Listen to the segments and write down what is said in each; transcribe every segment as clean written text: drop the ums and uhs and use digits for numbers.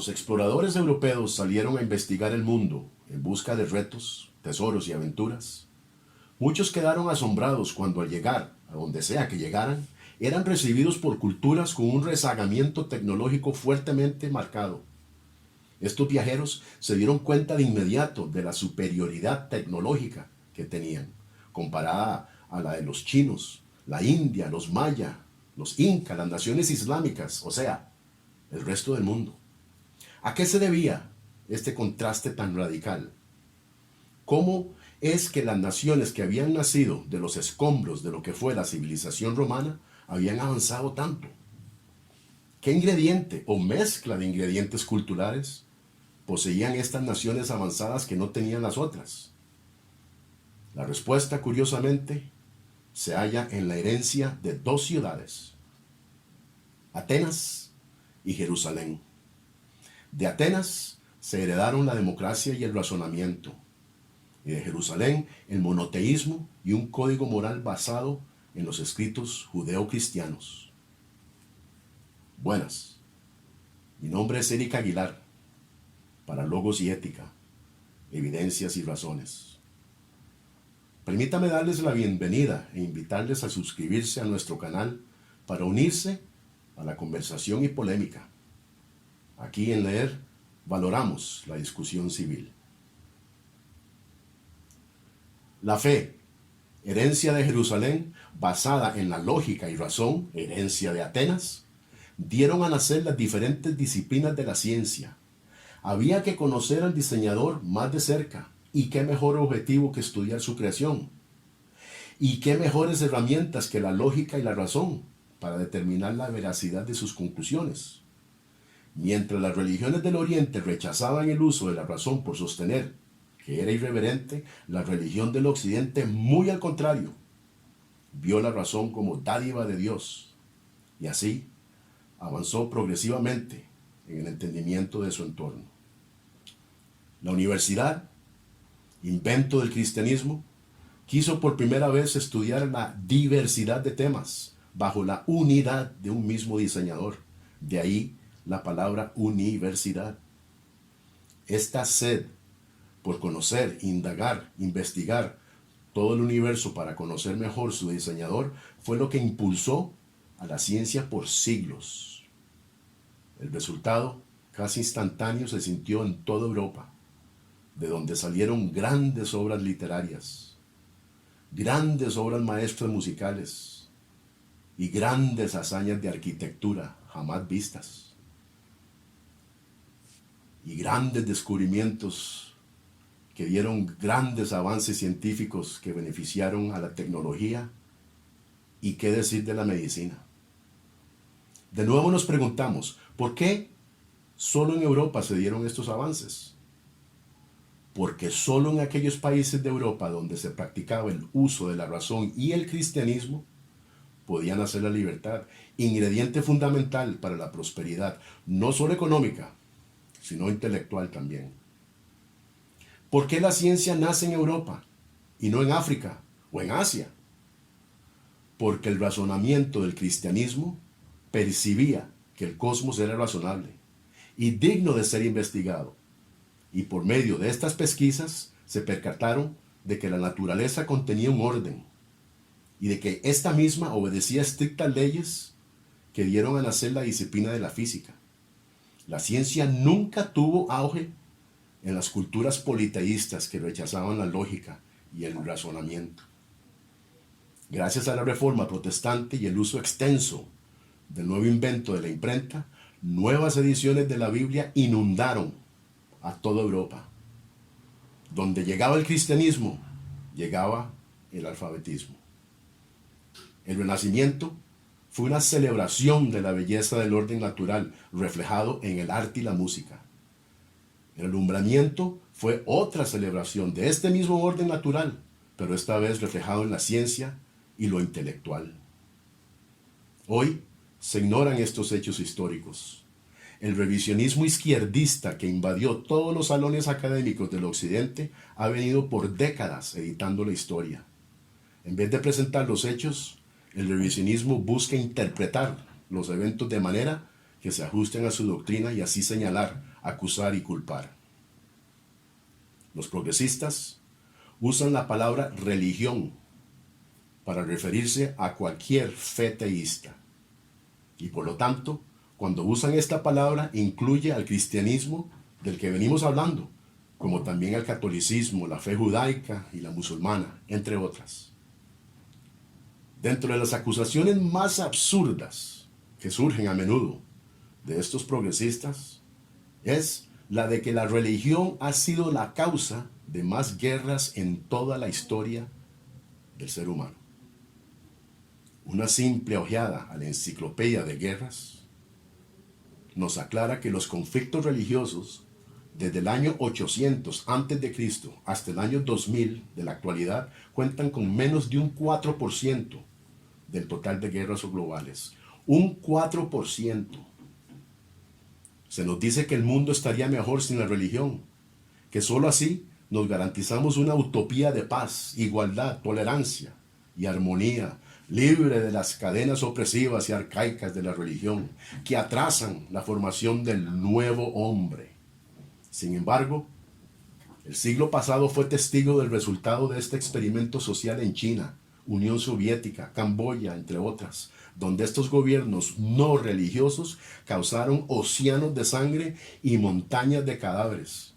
los exploradores europeos salieron a investigar el mundo en busca de retos, tesoros y aventuras, muchos quedaron asombrados cuando al llegar a donde sea que llegaran, eran recibidos por culturas con un rezagamiento tecnológico fuertemente marcado. Estos viajeros se dieron cuenta de inmediato de la superioridad tecnológica que tenían, comparada a la de los chinos, la India, los maya, los incas, las naciones islámicas, o sea, el resto del mundo. ¿A qué se debía este contraste tan radical? ¿Cómo es que las naciones que habían nacido de los escombros de lo que fue la civilización romana habían avanzado tanto? ¿Qué ingrediente o mezcla de ingredientes culturales poseían estas naciones avanzadas que no tenían las otras? La respuesta, curiosamente, se halla en la herencia de dos ciudades, Atenas y Jerusalén. De Atenas se heredaron la democracia y el razonamiento, y de Jerusalén el monoteísmo y un código moral basado en los escritos judeo-cristianos. Buenas, mi nombre es Eric Aguilar, para Logos y Ética, Evidencias y Razones. Permítame darles la bienvenida e invitarles a suscribirse a nuestro canal para unirse a la conversación y polémica. Aquí en Leer valoramos la discusión civil. La fe, herencia de Jerusalén, basada en la lógica y razón, herencia de Atenas, dieron a nacer las diferentes disciplinas de la ciencia. Había que conocer al diseñador más de cerca, y qué mejor objetivo que estudiar su creación. Y qué mejores herramientas que la lógica y la razón para determinar la veracidad de sus conclusiones. Mientras las religiones del Oriente rechazaban el uso de la razón por sostener que era irreverente, la religión del Occidente, muy al contrario, vio la razón como dádiva de Dios, y así avanzó progresivamente en el entendimiento de su entorno. La universidad, invento del cristianismo, quiso por primera vez estudiar la diversidad de temas bajo la unidad de un mismo diseñador. De ahí la palabra universidad. Esta sed por conocer, indagar, investigar todo el universo para conocer mejor su diseñador fue lo que impulsó a la ciencia por siglos. El resultado casi instantáneo se sintió en toda Europa, de donde salieron grandes obras literarias, grandes obras maestras musicales y grandes hazañas de arquitectura jamás vistas, y grandes descubrimientos que dieron grandes avances científicos que beneficiaron a la tecnología, y qué decir de la medicina. De nuevo nos preguntamos, ¿por qué solo en Europa se dieron estos avances? Porque solo en aquellos países de Europa donde se practicaba el uso de la razón y el cristianismo, podían hacer la libertad, ingrediente fundamental para la prosperidad, no solo económica, sino intelectual también. ¿Por qué la ciencia nace en Europa y no en África o en Asia? Porque el razonamiento del cristianismo percibía que el cosmos era razonable y digno de ser investigado. Y por medio de estas pesquisas se percataron de que la naturaleza contenía un orden y de que esta misma obedecía estrictas leyes que dieron a nacer la disciplina de la física. La ciencia nunca tuvo auge en las culturas politeístas que rechazaban la lógica y el razonamiento. Gracias a la Reforma Protestante y el uso extenso del nuevo invento de la imprenta, nuevas ediciones de la Biblia inundaron a toda Europa. Donde llegaba el cristianismo, llegaba el alfabetismo. El Renacimiento fue una celebración de la belleza del orden natural, reflejado en el arte y la música. El alumbramiento fue otra celebración de este mismo orden natural, pero esta vez reflejado en la ciencia y lo intelectual. Hoy se ignoran estos hechos históricos. El revisionismo izquierdista que invadió todos los salones académicos del Occidente ha venido por décadas editando la historia. En vez de presentar los hechos, el revisionismo busca interpretar los eventos de manera que se ajusten a su doctrina y así señalar acusar y culpar. Los progresistas usan la palabra religión para referirse a cualquier fe teísta. Y por lo tanto, cuando usan esta palabra, incluye al cristianismo del que venimos hablando, como también al catolicismo, la fe judaica y la musulmana, entre otras. Dentro de las acusaciones más absurdas que surgen a menudo de estos progresistas, es la de que la religión ha sido la causa de más guerras en toda la historia del ser humano. Una simple ojeada a la enciclopedia de guerras nos aclara que los conflictos religiosos desde el año 800 a.C. hasta el año 2000 de la actualidad cuentan con menos de un 4% del total de guerras globales. Un 4%. Se nos dice que el mundo estaría mejor sin la religión, que sólo así nos garantizamos una utopía de paz, igualdad, tolerancia y armonía, libre de las cadenas opresivas y arcaicas de la religión, que atrasan la formación del nuevo hombre. Sin embargo, el siglo pasado fue testigo del resultado de este experimento social en China, Unión Soviética, Camboya, entre otras, donde estos gobiernos no religiosos causaron océanos de sangre y montañas de cadáveres,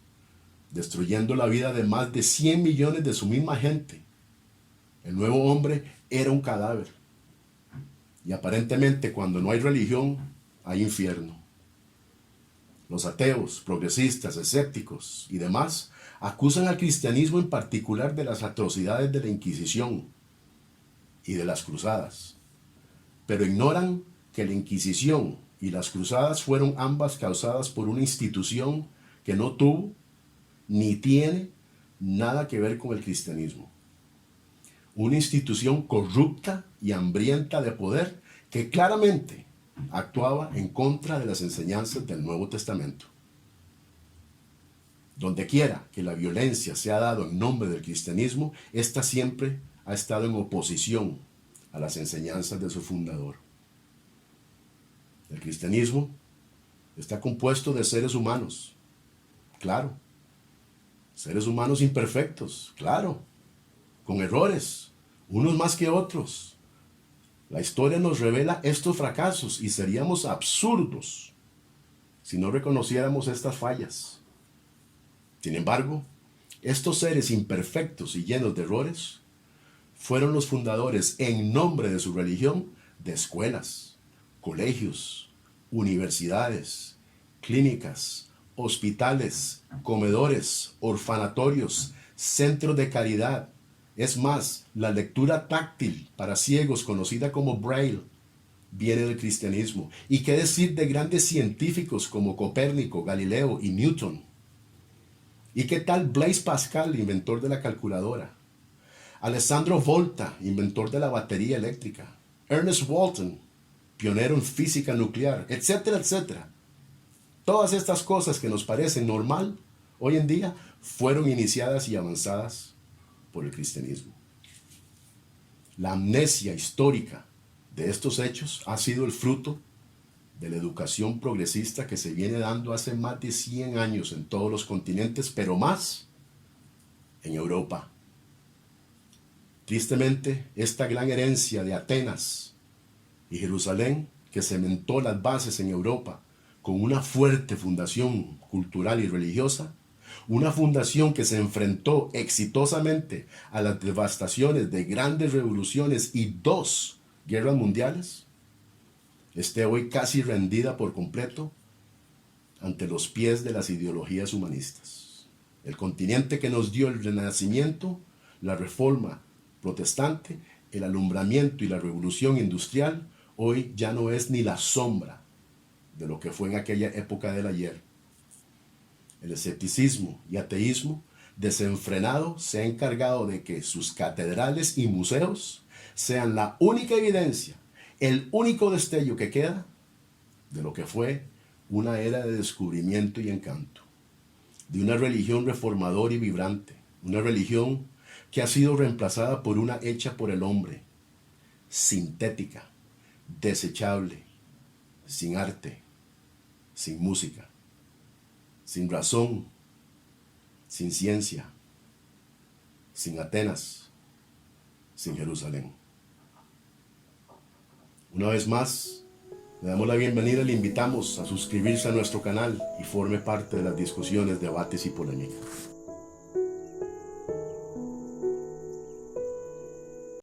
destruyendo la vida de más de 100 millones de su misma gente. El nuevo hombre era un cadáver. Y aparentemente cuando no hay religión, hay infierno. Los ateos, progresistas, escépticos y demás acusan al cristianismo en particular de las atrocidades de la Inquisición y de las cruzadas, pero ignoran que la Inquisición y las cruzadas fueron ambas causadas por una institución que no tuvo ni tiene nada que ver con el cristianismo. Una institución corrupta y hambrienta de poder que claramente actuaba en contra de las enseñanzas del Nuevo Testamento. Donde quiera que la violencia se ha dado en nombre del cristianismo, ésta siempre ha estado en oposición a las enseñanzas de su fundador. El cristianismo está compuesto de seres humanos, claro, seres humanos imperfectos, claro, con errores, unos más que otros. La historia nos revela estos fracasos y seríamos absurdos si no reconociéramos estas fallas. Sin embargo, estos seres imperfectos y llenos de errores fueron los fundadores, en nombre de su religión, de escuelas, colegios, universidades, clínicas, hospitales, comedores, orfanatorios, centros de caridad. Es más, la lectura táctil para ciegos, conocida como Braille, viene del cristianismo. ¿Y qué decir de grandes científicos como Copérnico, Galileo y Newton? ¿Y qué tal Blaise Pascal, inventor de la calculadora? Alessandro Volta, inventor de la batería eléctrica. Ernest Walton, pionero en física nuclear, etcétera, etcétera. Todas estas cosas que nos parecen normal hoy en día fueron iniciadas y avanzadas por el cristianismo. La amnesia histórica de estos hechos ha sido el fruto de la educación progresista que se viene dando hace más de 100 años en todos los continentes, pero más en Europa. Tristemente, esta gran herencia de Atenas y Jerusalén, que cementó las bases en Europa con una fuerte fundación cultural y religiosa, una fundación que se enfrentó exitosamente a las devastaciones de grandes revoluciones y 2 guerras mundiales, esté hoy casi rendida por completo ante los pies de las ideologías humanistas. El continente que nos dio el Renacimiento, la Reforma protestante, el alumbramiento y la revolución industrial, hoy ya no es ni la sombra de lo que fue en aquella época del ayer. El escepticismo y ateísmo desenfrenado se ha encargado de que sus catedrales y museos sean la única evidencia, el único destello que queda de lo que fue una era de descubrimiento y encanto, de una religión reformadora y vibrante, una religión que ha sido reemplazada por una hecha por el hombre, sintética, desechable, sin arte, sin música. sin razón, sin ciencia, sin Atenas, sin Jerusalén. Una vez más, le damos la bienvenida y le invitamos a suscribirse a nuestro canal y forme parte de las discusiones, debates y polémicas.